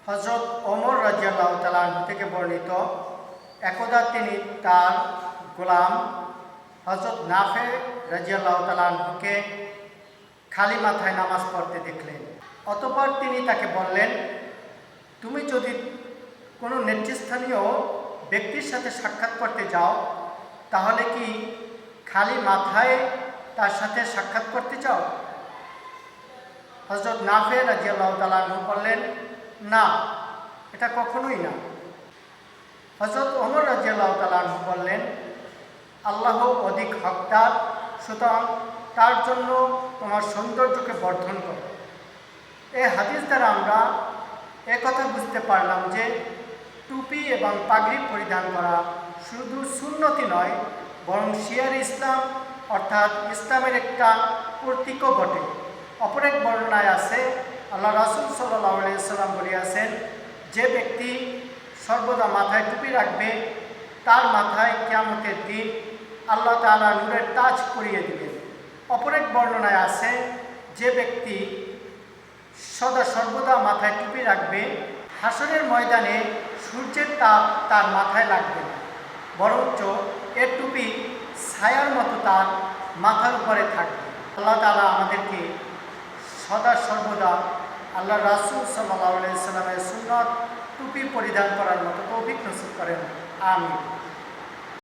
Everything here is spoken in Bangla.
হযরত ওমর রাদিয়াল্লাহু তাআলা আনহু থেকে বর্ণিত, একদা তিনি তার গোলাম হযরত নাফে রাদিয়াল্লাহু তাআলা আনহুকে খালি মাথায় নামাজ পড়তে দেখলেন। অতঃপর তিনি তাকে বললেন, তুমি যদি কোনো নেতৃস্থানীয় ব্যক্তির সাথে সাক্ষাৎ করতে যাও তাহলে কি খালি মাথায় তার সাথে সাক্ষাৎ করতে চাও? হযরত নাফে রাদিয়াল্লাহু তাআলা আনহু বললেন, না, এটা কখনোই না। হযরত ওমর রাদিয়াল্লাহু তাআলা আনহু বললেন, আল্লাহ অধিক হকদার, সুতরাং তার জন্য তোমার সৌন্দর্যকে বর্ধন করো। এই হাদিস দ্বারা আমরা একথা বুঝতে পারলাম যে টুপি এবং পাগড়ি পরিধান করা শুধু সুন্নতি নয়, বরং শিয়ার ইসলাম অর্থাৎ ইসলামের একটা প্রতীকও বটে। অপর এক বর্ণনায় আছে, আল্লাহ রাসূল সাল্লাল্লাহু আলাইহি ওয়াসাল্লাম বলিয়াছেন, যে ব্যক্তি সর্বদা মাথায় টুপি রাখবে তার মাথায় কিয়ামতের দিন আল্লাহ তাআলা নূরের তাজ পরিয়ে দিবেন। অপর এক বর্ণনায় আছে, যে ব্যক্তি সর্বদা মাথায় টুপি রাখবে হাসরের ময়দানে সূর্যের তাপ তার মাথায় লাগবে না, বরঞ্চ এর টুপি ছায়ার মতো তার মাথার উপরে থাকবে। আল্লাহ তাআলা আমাদেরকে সর্বদা আল্লাহ রাসূল সাল্লাল্লাহু আলাইহি ওয়াসাল্লামের সুন্নাত টুপি পরিধান করার মতো তৌফিক নসিব করেন। আমিন।